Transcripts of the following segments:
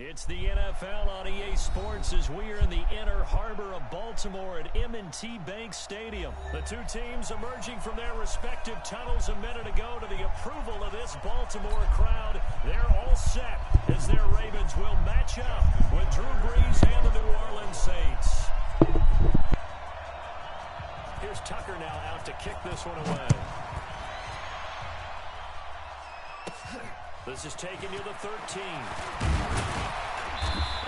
It's the NFL on EA Sports as we are in the inner harbor of Baltimore at M&T Bank Stadium. The two teams emerging from their respective tunnels a minute ago to the approval of this Baltimore crowd. They're all set as their Ravens will match up with Drew Brees and the New Orleans Saints. Here's Tucker now out to kick this one away. This is taken to the 13.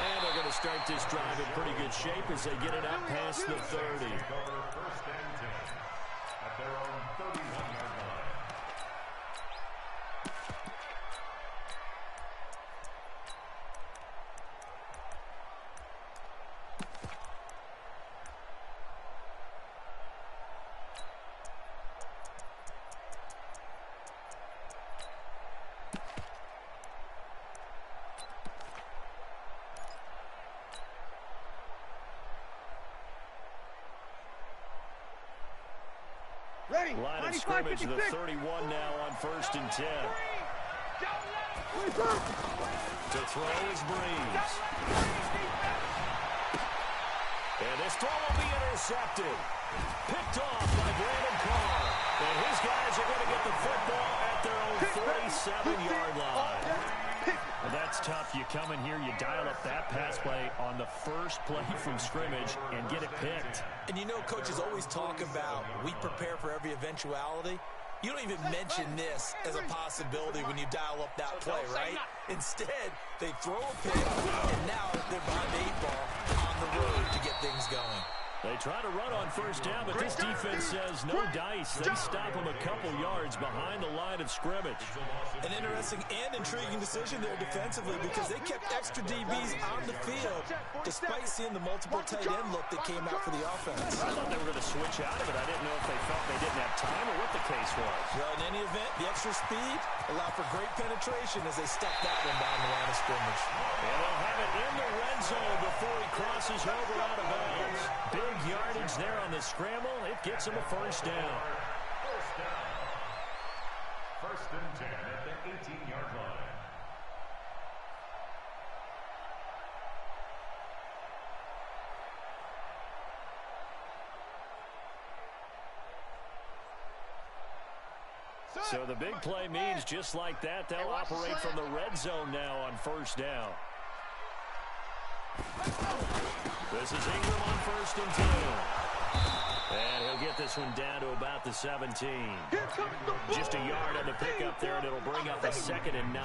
And they're going to start this drive in pretty good shape as they get it out past the 30. First and 10 at their own 31-yard line. Line of scrimmage, the 31 now on first and 10. To throw is Brees. And this throw will be intercepted. Picked off by Brandon Carr. And his guys are going to get the football at their own 47-yard line. Well, that's tough. You come in here, you dial up that pass play on the first play from scrimmage and get it picked. And you know, coaches always talk about we prepare for every eventuality. You don't even mention this as a possibility when you dial up that play, right? Instead, they throw a pick, and now they're behind the 8 ball on the road to get things going. They try to run on first down, but this defense says no dice. They stop them a couple yards behind the line of scrimmage. An interesting and intriguing decision there defensively because they kept extra DBs on the field despite seeing the multiple tight end look that came out for the offense. I thought they were going to switch out of it. I didn't know if they felt they didn't have time or what the case was. Well, in any event, the extra speed allowed for great penetration as they stepped that one down the line of scrimmage. And they'll have it in the red zone before he crosses over out of bounds. Big yardage there on the scramble. It gets him a first down. First and 10 at the 18-yard line. So the big play means just like that, they'll operate from the red zone now on first down. This is Ingram on first and 10. And he'll get this one down to about the 17. Just a yard on the pickup there, and it'll bring up a 2nd and 9.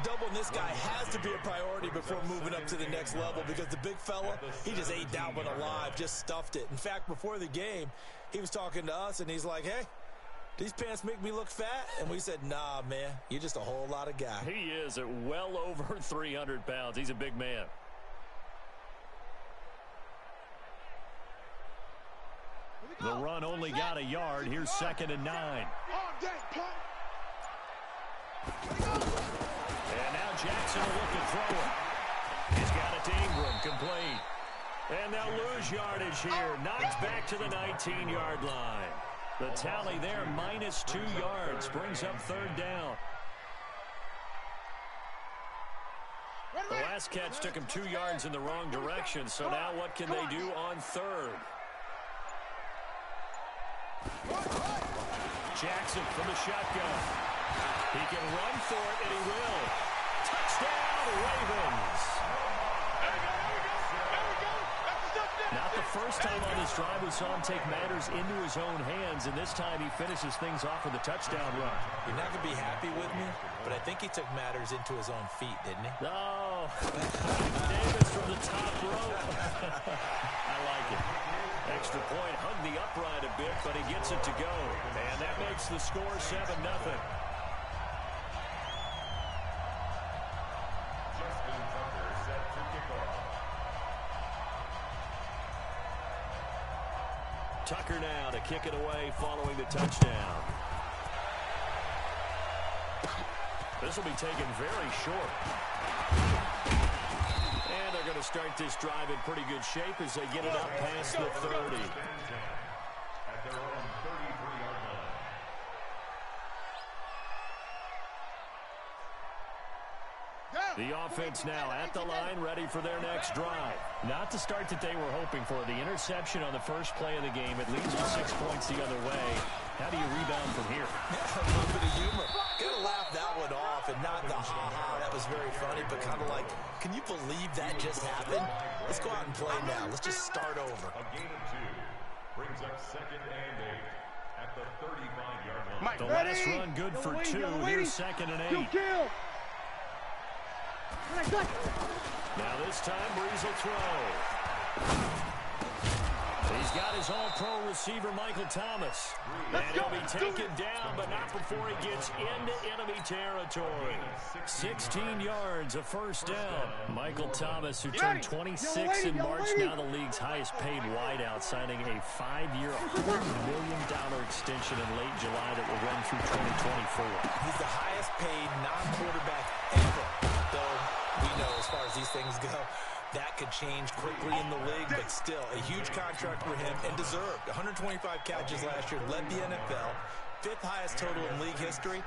Doubling this guy has to be a priority before moving up to the next level because the big fella, he just ate that one alive, just stuffed it. In fact, before the game, he was talking to us, and he's like, hey, these pants make me look fat? And we said, nah, man, you're just a whole lot of guy. He is at well over 300 pounds. He's a big man. The run only got a yard. Here's 2nd and 9. And now Jackson will look to throw it. He's got it to Ingram, complete. And they'll lose yardage here. Knocked back to the 19-yard line. The tally there, -2 yards, brings up 3rd down. The last catch took him 2 yards in the wrong direction, so now what can they do on 3rd? Jackson from the shotgun. He can run for it, and he will. Touchdown, Ravens. Not the first time on this drive we saw him take matters into his own hands, and this time he finishes things off with a touchdown run. You're not going to be happy with me, but I think he took matters into his own feet, didn't he? No. Davis from the top rope. I like it. Extra point, hugged the upright a bit, but he gets it to go. And that makes the score 7-0. Tucker now to kick it away following the touchdown. This will be taken very short. And they're going to start this drive in pretty good shape as they get it up past the 30. At their own 33-yard line. The offense now at the line, ready for their next drive. Not the start that they were hoping for. The interception on the first play of the game. It leads to 6 points the other way. How do you rebound from here? A little bit of humor. Gotta laugh that one off, and not the ha-ha. That was very funny, but kind of like, can you believe that just happened? Let's go out and play now. Let's just start over. A gain of 2 brings up 2nd and 8 at the 35-yard line. The last run good for 2. Here's 2nd and 8. Now this time, Breeze will throw. He's got his all-pro receiver, Michael Thomas. And he'll be taken down, but not before he gets into enemy territory. 16 yards, a first down. Michael Thomas, who turned 26 in March, now the league's highest-paid wideout, signing a 5-year, $100 million extension in late July that will run through 2024. He's the highest-paid non-quarterback ever, though we know as far as these things go, that could change quickly in the league, but still a huge contract for him and deserved. 125 catches last year, led the NFL, 5th highest total in league history.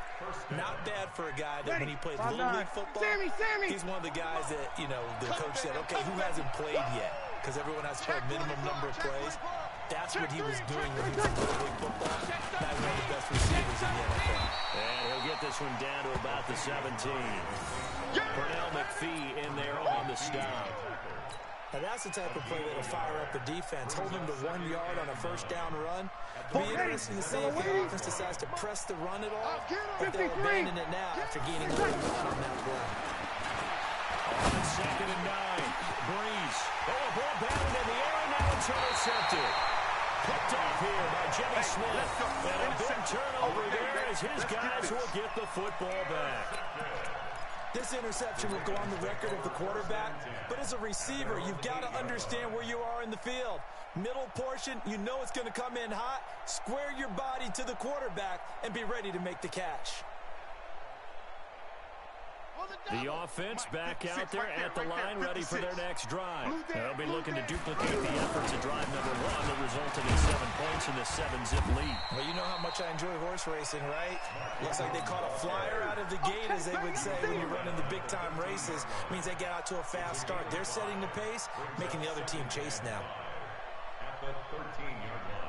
Not bad for a guy that when he played Little League football, he's one of the guys that, you know, the coach said, okay, who hasn't played yet? Because everyone has to play a minimum number of plays. That's what he was doing when he was in Little League football. That's one of the best receivers in the NFL. And he'll get this one down to about the 17. Pernell McPhee in there on the stop. Now that's the type of play that will fire up the defense. Hold them to 1 yard on a first down run. It'll be interesting to see if the offense decides to press the run at all, if they'll abandon it now after gaining a little run on that play. On 2nd and 9, Breeze. Oh, a ball batted in the air, and now it's intercepted. Picked off here by Jimmy Smith. And a big turnover there as his guys will get the football back. This interception will go on the record of the quarterback, but as a receiver, you've got to understand where you are in the field. Middle portion, you know it's going to come in hot. Square your body to the quarterback and be ready to make the catch. The offense back out there at the line, ready for their next drive. They'll be looking to duplicate the efforts of drive number 1 that resulted in 7 points in the 7-zip lead. Well, you know how much I enjoy horse racing, right? Looks like they caught a flyer out of the gate, as they would say when you run in the big-time races. Means they get out to a fast start. They're setting the pace, making the other team chase now. At the 13-yard line.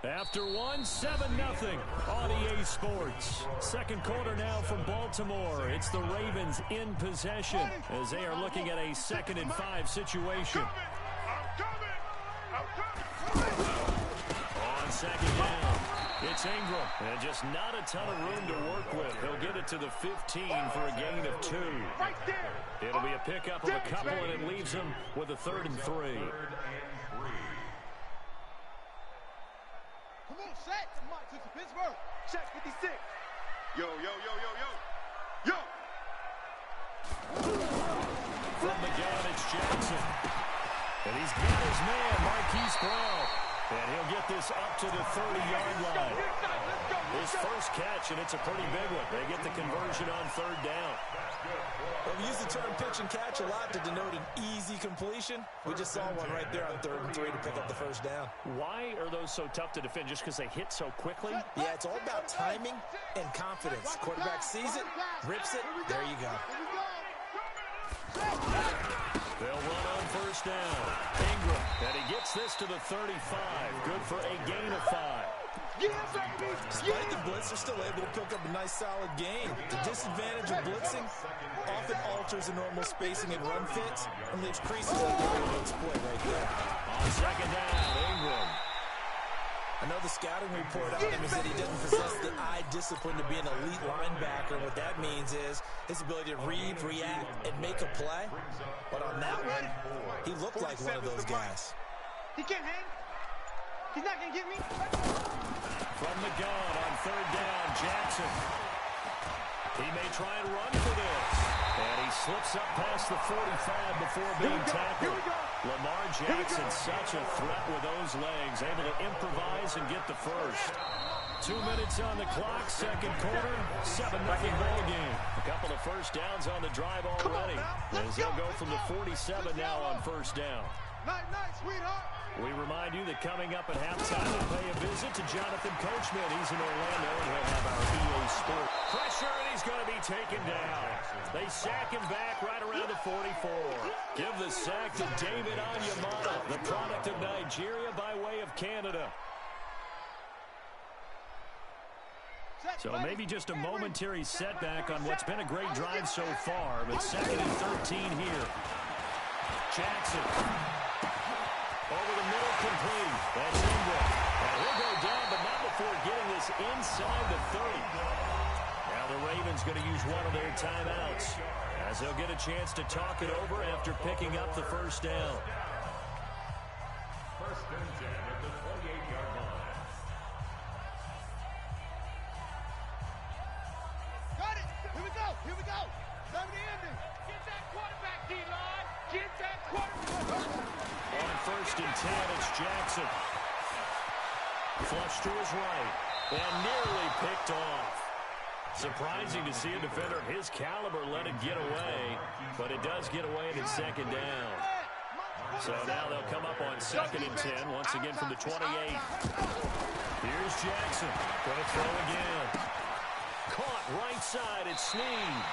After 7-0 on EA Sports. Second quarter now from Baltimore. It's the Ravens in possession as they are looking at a 2nd and 5 situation. On 2nd down, it's Ingram. And just not a ton of room to work with. He'll get it to the 15 for a gain of 2. It'll be a pickup of a couple, and it leaves him with a 3rd and 3. Come on, Shaq. Come on, to Pittsburgh. Shaq 56. Yo, yo, yo, yo, yo. Yo. From the gun, it's Jackson. And he's got his man, Marquise Brown. And he'll get this up to the 30-yard line. His first catch, and it's a pretty big one. They get the conversion on 3rd down. Well, we use the term pitch and catch a lot to denote an easy completion. We just saw one right there on 3rd and 3 to pick up the first down. Why are those so tough to defend? Just because they hit so quickly? Yeah, it's all about timing and confidence. Quarterback sees it, rips it, there you go. They'll run on 1st down. Ingram, and he gets this to the 35. Good for a gain of 5. Despite the blitz, they're still able to pick up a nice solid gain. The disadvantage of blitzing often alters the normal spacing and run fits and leaves creases that they're able to exploit right there. On 2nd down, Ingram. I know the scouting report out of him is that he doesn't possess the eye discipline to be an elite linebacker. And what that means is his ability to read, react, and make a play. But on that one, he looked like one of those guys. He can't hang. He's not going to get me. From the gun on 3rd down, Jackson. He may try and run for this. And he slips up past the 45 before being tackled. Lamar Jackson, such a threat with those legs, able to improvise and get the first. 2 minutes on the clock, 2nd quarter, 7-0 ball game. A couple of first downs on the drive already. As they'll go from the 47 now on 1st down. Night, night, sweetheart. We remind you that coming up at halftime, we'll pay a visit to Jonathan Coachman. He's in Orlando, and he'll have our EA Sport. Pressure, and he's going to be taken down. They sack him back right around the 44. Give the sack to David Onyemata, the product of Nigeria by way of Canada. So maybe just a momentary setback on what's been a great drive so far, but 2nd and 13 here. Jackson. Over the middle, complete. That's Ingram. And he'll go down, but not before getting this inside the 30. Now the Ravens going to use one of their timeouts, as they'll get a chance to talk it over after picking up the first down. 1st and 10 at the 28-yard line. Got it. Here we go. Here we go. Time to end it. Get that quarterback, D-line. Get that quarterback. On 1st and 10, it's Jackson. Flush to his right, and nearly picked off. Surprising to see a defender of his caliber let it get away, but it does get away and it's 2nd down. So now they'll come up on 2nd and 10, once again from the 28. Here's Jackson, going to throw again. Caught right side, it's Snead.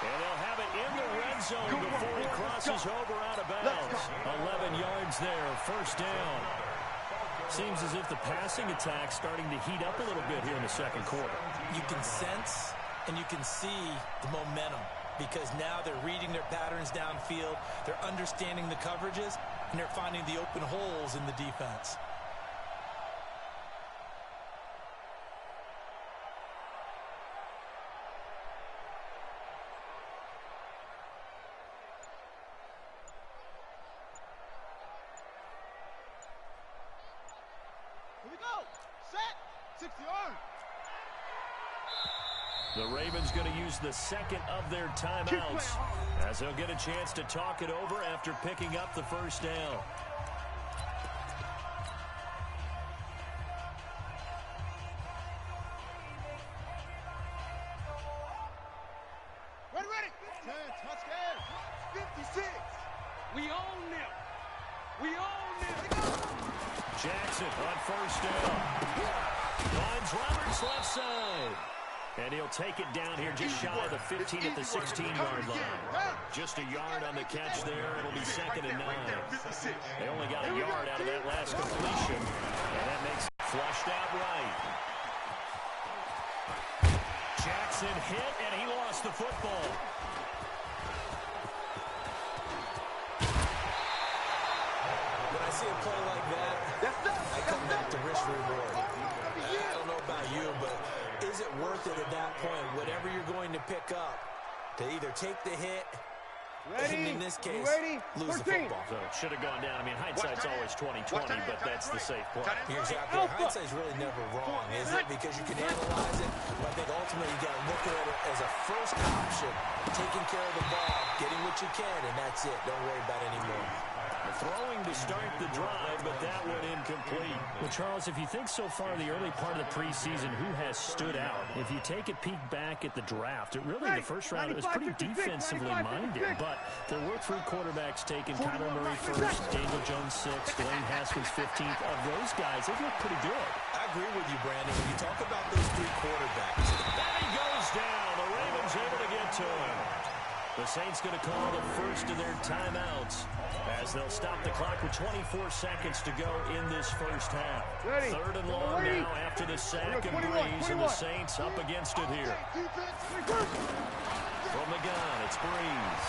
And they'll have it in the red zone before he crosses over out of bounds. 11 yards there, 1st down. Seems as if the passing attack's starting to heat up a little bit here in the 2nd quarter. You can sense and you can see the momentum, because now they're reading their patterns downfield, they're understanding the coverages, and they're finding the open holes in the defense. The Ravens going to use the 2nd of their timeouts, as they'll get a chance to talk it over after picking up the 1st down. Ready. 10, touchdown. 56. We own them. We own them. Jackson on 1st down. Finds Roberts left side. And he'll take it down here just shy of the 15 at the 16-yard line. Just a yard on the catch there. It'll be 2nd and 9. They only got a yard out of that last completion. And that makes it flushed out right. Jackson hit, and he lost the football. When I see a play like that, I come back to risk reward. I don't know about you, but is it worth it at that point, whatever you're going to pick up, to either take the hit, and in this case, lose the football? So it should have gone down. I mean, hindsight's always 20/20, but that's the safe play. You're exactly right. Hindsight's really never wrong, is it? Because you can analyze it, but I think ultimately you got to look at it as a first option, taking care of the ball, getting what you can, and that's it. Don't worry about it anymore. Throwing to start the drive, but that went incomplete. Well, Charles, if you think so far the early part of the preseason, who has stood out? If you take a peek back at the draft, it really, in the first round, it was pretty defensively minded. But there were 3 quarterbacks taken. Kyler Murray 1st, Daniel Jones 6th, Dwayne Haskins 15th. Of those guys, they look pretty good. I agree with you, Brandon. When you talk about those 3 quarterbacks. And he goes down. The Ravens able to get to him. The Saints going to call the first of their timeouts, as they'll stop the clock with 24 seconds to go in this first half. 3rd and long now after the sack of Breeze, and the Saints up against it here. From the gun, it's Breeze.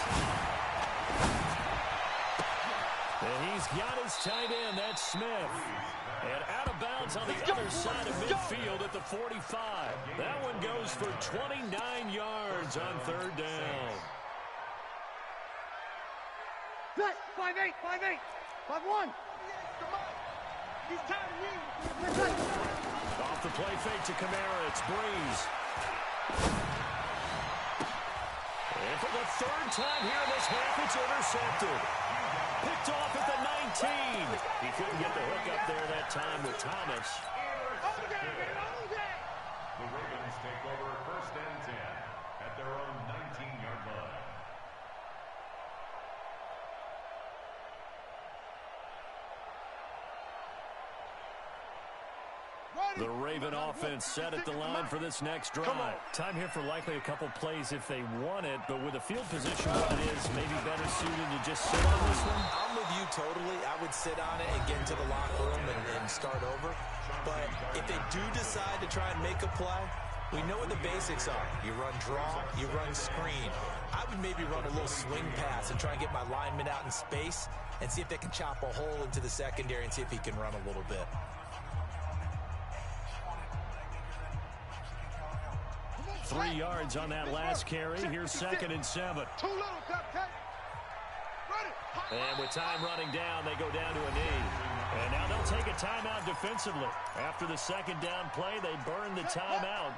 And he's got his tight end, that's Smith. And out of bounds on the other side of midfield at the 45. That one goes for 29 yards on 3rd down. 5-8, 5-8, 5-1. He's tired of you. Off the play fake to Kamara, it's Breeze. And for the 3rd time here in this half, it's intercepted. Picked off at the 19. He couldn't get the hook up there that time with Thomas. The Ravens take over 1st and 10 at their own 19-yard line. The Raven offense set at the line for this next drive. Time here for likely a couple plays if they want it, but with the field position what it is, maybe better suited to just sit on this one. I'm with you totally. I would sit on it and get into the locker room and start over. But if they do decide to try and make a play, we know what the basics are. You run draw, you run screen. I would maybe run a little swing pass and try and get my lineman out in space and see if they can chop a hole into the secondary and see if he can run a little bit. 3 yards on that last carry. Here's 2nd and 7. Too little, Cupcake. And with time running down, they go down to a knee. And now they'll take a timeout defensively. After the 2nd down play, they burn the timeout,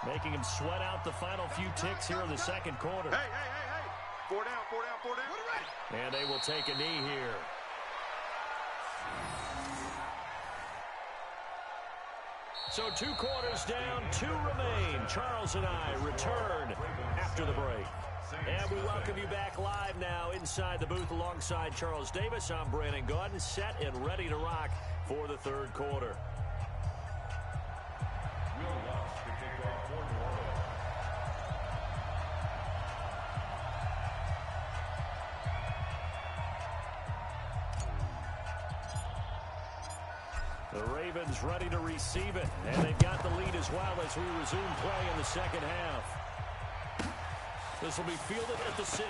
making them sweat out the final few ticks here in the 2nd quarter. Hey. 4 down. And they will take a knee here. So 2 quarters down, 2 remain. Charles and I return after the break. And we welcome you back live now inside the booth alongside Charles Davis. I'm Brandon Gaudin, set and ready to rock for the 3rd quarter. The Ravens ready to receive it, and they've got the lead as well as we resume play in the 2nd half. This will be fielded at the 6.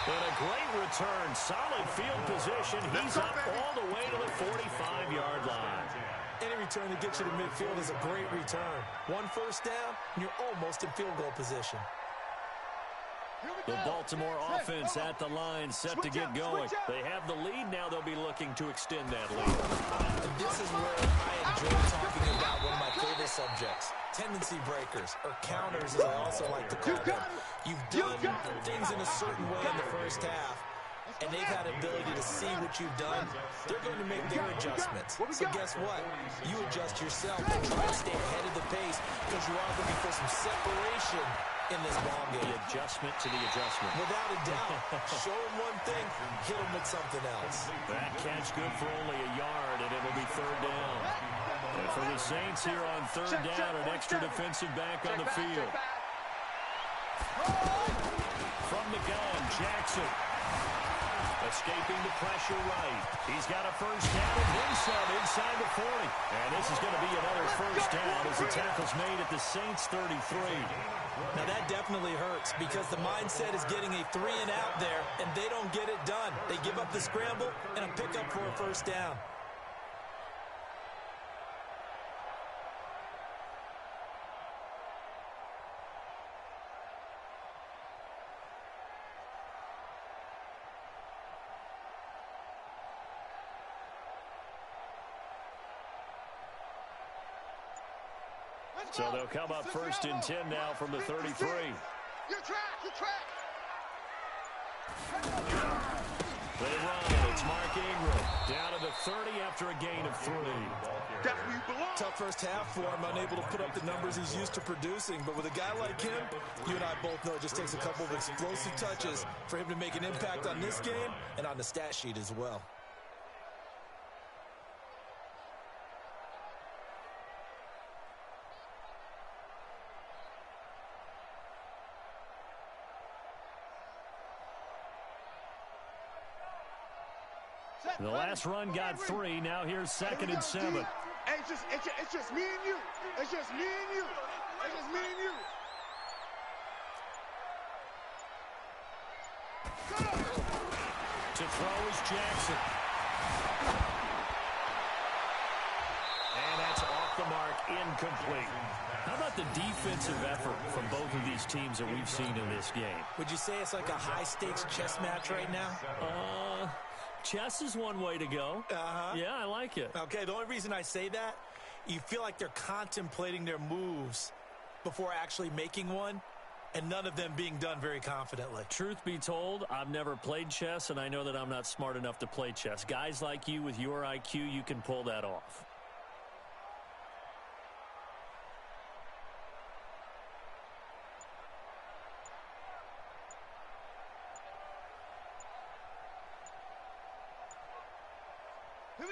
And a great return, solid field position. He's up all the way to the 45-yard line. Any return that gets you to midfield is a great return. 1 first down, and you're almost in field goal position. The Baltimore offense at the line, set to get going. They have the lead. Now they'll be looking to extend that lead. And this is where I enjoy talking about one of my favorite subjects, tendency breakers, or counters, as I also like to call them. You've done things in a certain way in the first half, and they've had the ability to see what you've done. They're going to make their adjustments. So guess what? You adjust yourself and try to stay ahead of the pace because you are looking for some separation in this ball game. The adjustment to the adjustment. Without a doubt. Show them one thing, hit them with something else. That catch good for only a yard, and it'll be 3rd down. And for the Saints here on 3rd down, an extra defensive back on the field. From the gun, Jackson. Escaping the pressure right. He's got a first down and then some inside the 40. And this is going to be another first down as the tackle's made at the Saints 33. Now that definitely hurts because the mindset is getting a 3 and out there, and they don't get it done. They give up the scramble and a pickup for a first down. So they'll come up 1st and 10 now from the 33. Your track. They run. It's Mark Ingram down to the 30 after a gain of 3. That's where you belong. Tough first half for him, unable to put up the numbers he's used to producing. But with a guy like him, you and I both know it just takes a couple of explosive touches for him to make an impact on this game and on the stat sheet as well. The last run got 3. Now here's 2nd and 7. Hey, it's just me and you. It's just me and you. It's just me and you. To throw is Jackson. And that's off the mark, incomplete. How about the defensive effort from both of these teams that we've seen in this game? Would you say it's like a high-stakes chess match right now? Chess is one way to go. Yeah, I like it. Okay, the only reason I say that, you feel like they're contemplating their moves before actually making one, and none of them being done very confidently. Truth be told, I've never played chess, and I know that I'm not smart enough to play chess. Guys like you with your IQ, you can pull that off.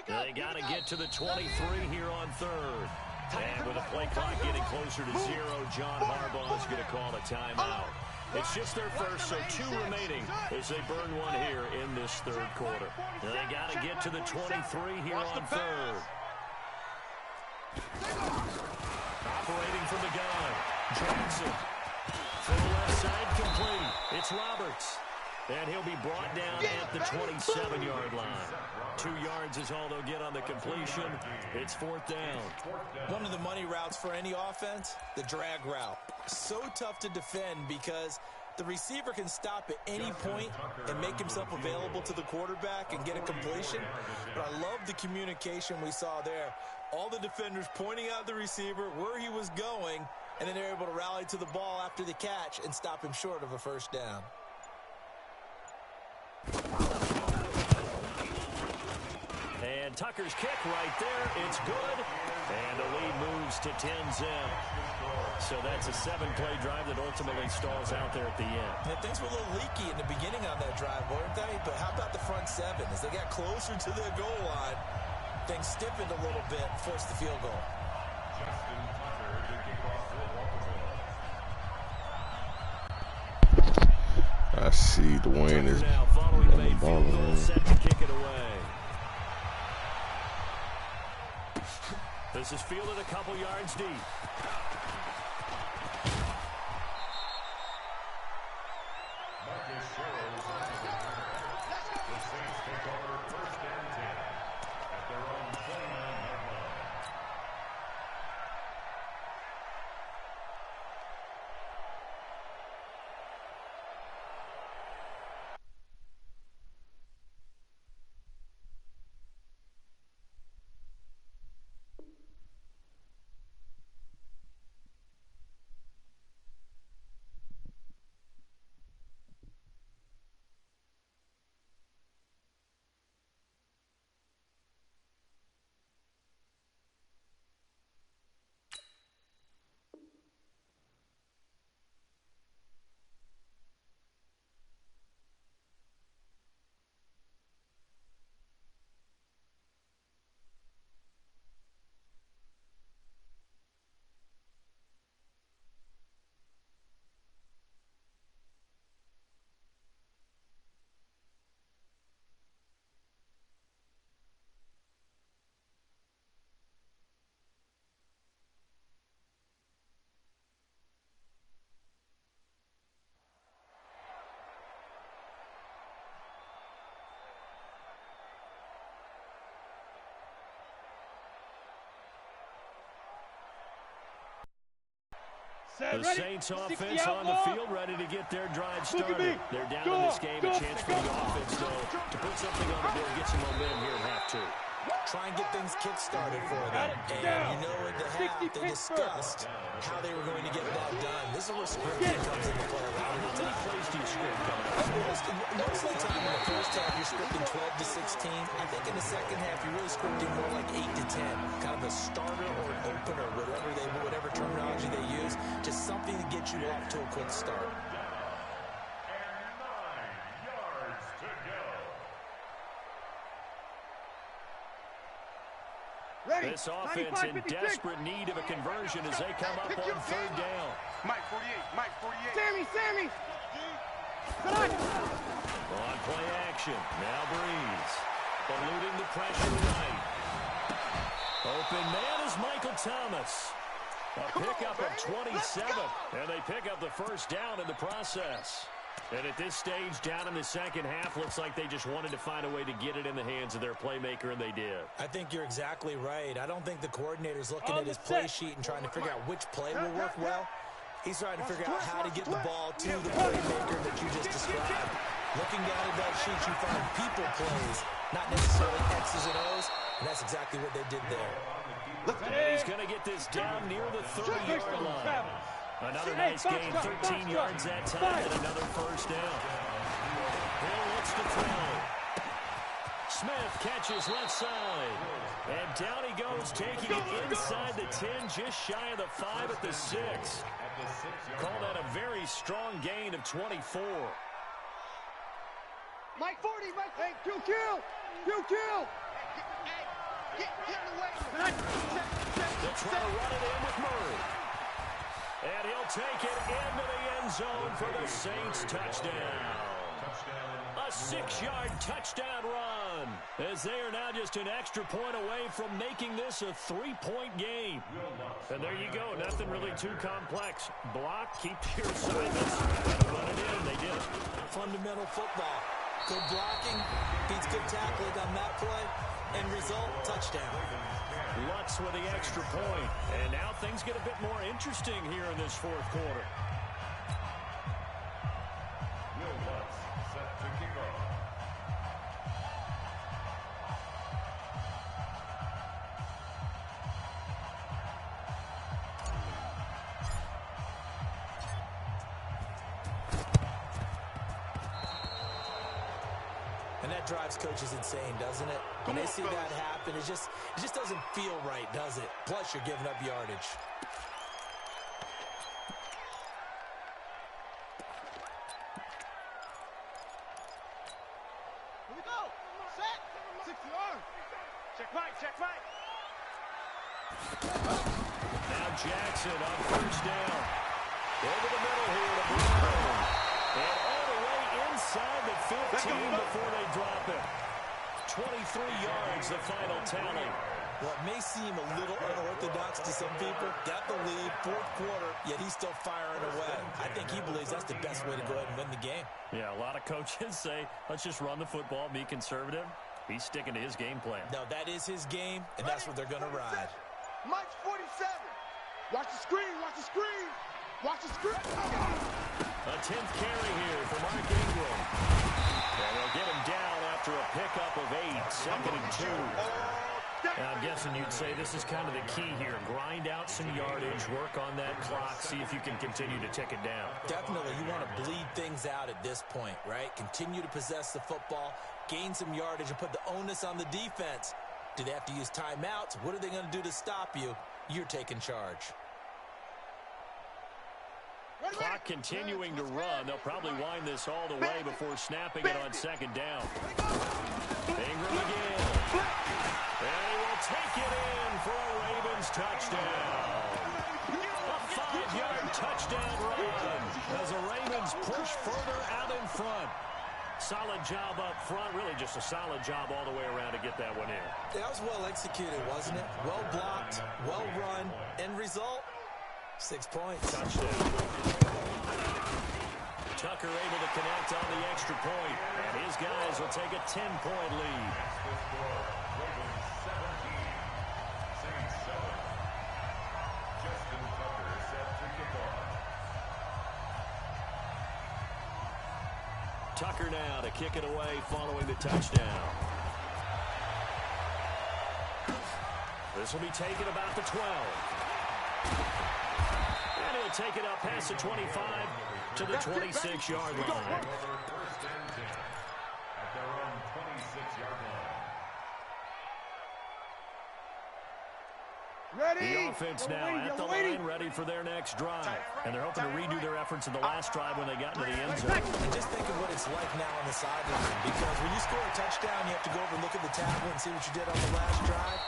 They got to get to the 23 here on third. And with the play clock getting closer to 0, John Harbaugh is going to call a timeout. It's just their first, so 2 remaining as they burn one here in this third quarter. They got to get to the 23 here on third. Operating from the gun, Johnson. For the left side, complete. It's Roberts. And he'll be brought down at the 27-yard line. 2 yards is all they'll get on the completion. It's 4th down. One of the money routes for any offense, the drag route. So tough to defend because the receiver can stop at any point and make himself available to the quarterback and get a completion. But I love the communication we saw there. All the defenders pointing out the receiver, where he was going, and then they're able to rally to the ball after the catch and stop him short of a first down. And Tucker's kick right there. It's good. And the lead moves to 10-zip. So that's a 7-play drive that ultimately stalls out there at the end. Yeah, things were a little leaky in the beginning on that drive, weren't they? But how about the front 7? As they got closer to the goal line, things stiffened a little bit and forced the field goal. I see Dwayne is now following the made field goal, set to kick it away. This is fielded a couple yards deep. The Saints offense on the field, ready to get their drive started. They're down in this game. A chance for the offense, though, to put something on the board, get some momentum here at half 2. Try and get things kick-started for them. And you know at the half, they discussed how they were going to get that done. This is where scripting comes into play. How many plays do you script coming up? Most of the time in the first half, you're scripting 12 to 16. I think in the second half, you're really scripting more like 8 to 10. Kind of a starter or an opener, whatever terminology they use. Just something to get you off to a quick start. This offense in desperate need of a conversion as they come up on 3rd down. Mike 48. Sammy. On play action. Now Breeze. Eluding the pressure right. Open man is Michael Thomas. A pickup of 27. And they pick up the first down in the process. And at this stage, down in the second half, looks like they just wanted to find a way to get it in the hands of their playmaker, and they did. I think you're exactly right. I don't think the coordinator's looking at his play sheet and trying to figure out which play will work well. He's trying to figure out how to get the ball to the playmaker that you just described. Looking down at that sheet, you find people plays, not necessarily X's and O's, and that's exactly what they did there. And he's going to get this down near the 30-yard line. Another nice gain, 13 yards that time, and another first down. Hill looks to throw. Smith catches left side. And down he goes, taking it inside the 10, just shy of the 5 at the 6. Call that a very strong gain of 24. Mike 40, Mike. Hey, kill. They'll try to run it in with Murray. And he'll take it into the end zone for the Saints touchdown. A 6-yard touchdown run, as they are now just an extra point away from making this a 3-point game. And there you go, nothing really too complex. Block, keep your assignments, run it in, they did it. Fundamental football. Good blocking, beats good tackling on that play, and result, touchdown. Lutz with the extra point. And now things get a bit more interesting here in this fourth quarter. Will Lutz set to kick off. And that drives coaches insane, doesn't it? When they see that happen, it just doesn't feel right, does it? Plus, you're giving up yardage. Here we go. Set. 6 yards. Check right, check right. Now Jackson on first down. Over the middle here to Brown. And all the way inside the 15 before they drop it. 23 yards, the final tally. What may seem a little unorthodox to some people, got the lead, fourth quarter, yet he's still firing away. I think he believes that's the best way to go ahead and win the game. Yeah, a lot of coaches say, let's just run the football, be conservative. He's sticking to his game plan. No, that is his game, and that's what they're going to ride. Mike's 47. Watch the screen, watch the screen. Watch the screen. A 10th carry here for Mark Ingram. And they'll get him down after a pickup of 8, second and 2. Now, I'm guessing you'd say this is kind of the key here. Grind out some yardage, work on that clock, see if you can continue to tick it down. Definitely, you want to bleed things out at this point, right? Continue to possess the football, gain some yardage, and put the onus on the defense. Do they have to use timeouts? What are they going to do to stop you? You're taking charge. Clock continuing to run. They'll probably wind this all the way before snapping it on second down. Ingram again. And he will take it in for a Ravens touchdown. A 5-yard touchdown run as the Ravens push further out in front. Solid job up front. Really just a solid job all the way around to get that one in. That was well executed, wasn't it? Well blocked, well run. End result, 6 points. Touchdown. Tucker able to connect on the extra point, and his guys will take a 10-point lead. Ravens 17, Saints 7. Justin Tucker set to kick off. Tucker now to kick it away following the touchdown. This will be taken about the 12. And he'll take it up past the 25 to the 26-yard line. First and 10 at their own 26-yard line. Ready. The offense now at the line, ready for their next drive. And they're hoping to redo their efforts in the last drive when they got into the end zone. And just think of what it's like now on the sideline. Because when you score a touchdown, you have to go over and look at the tablet and see what you did on the last drive.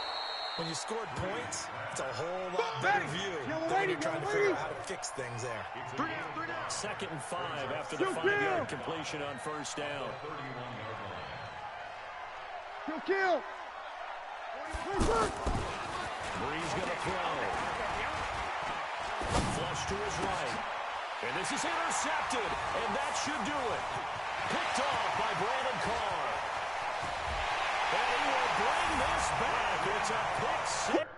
When you scored points, it's a whole lot better view than when you're trying to figure out how to fix things there. 2nd and 5 after the 5-yard completion on first down. 31-yard line. Kill. Breeze going to throw. Flush to his right. And this is intercepted. And that should do it. Picked off by Brandon Carr. And he will bring this back. It's a pick six.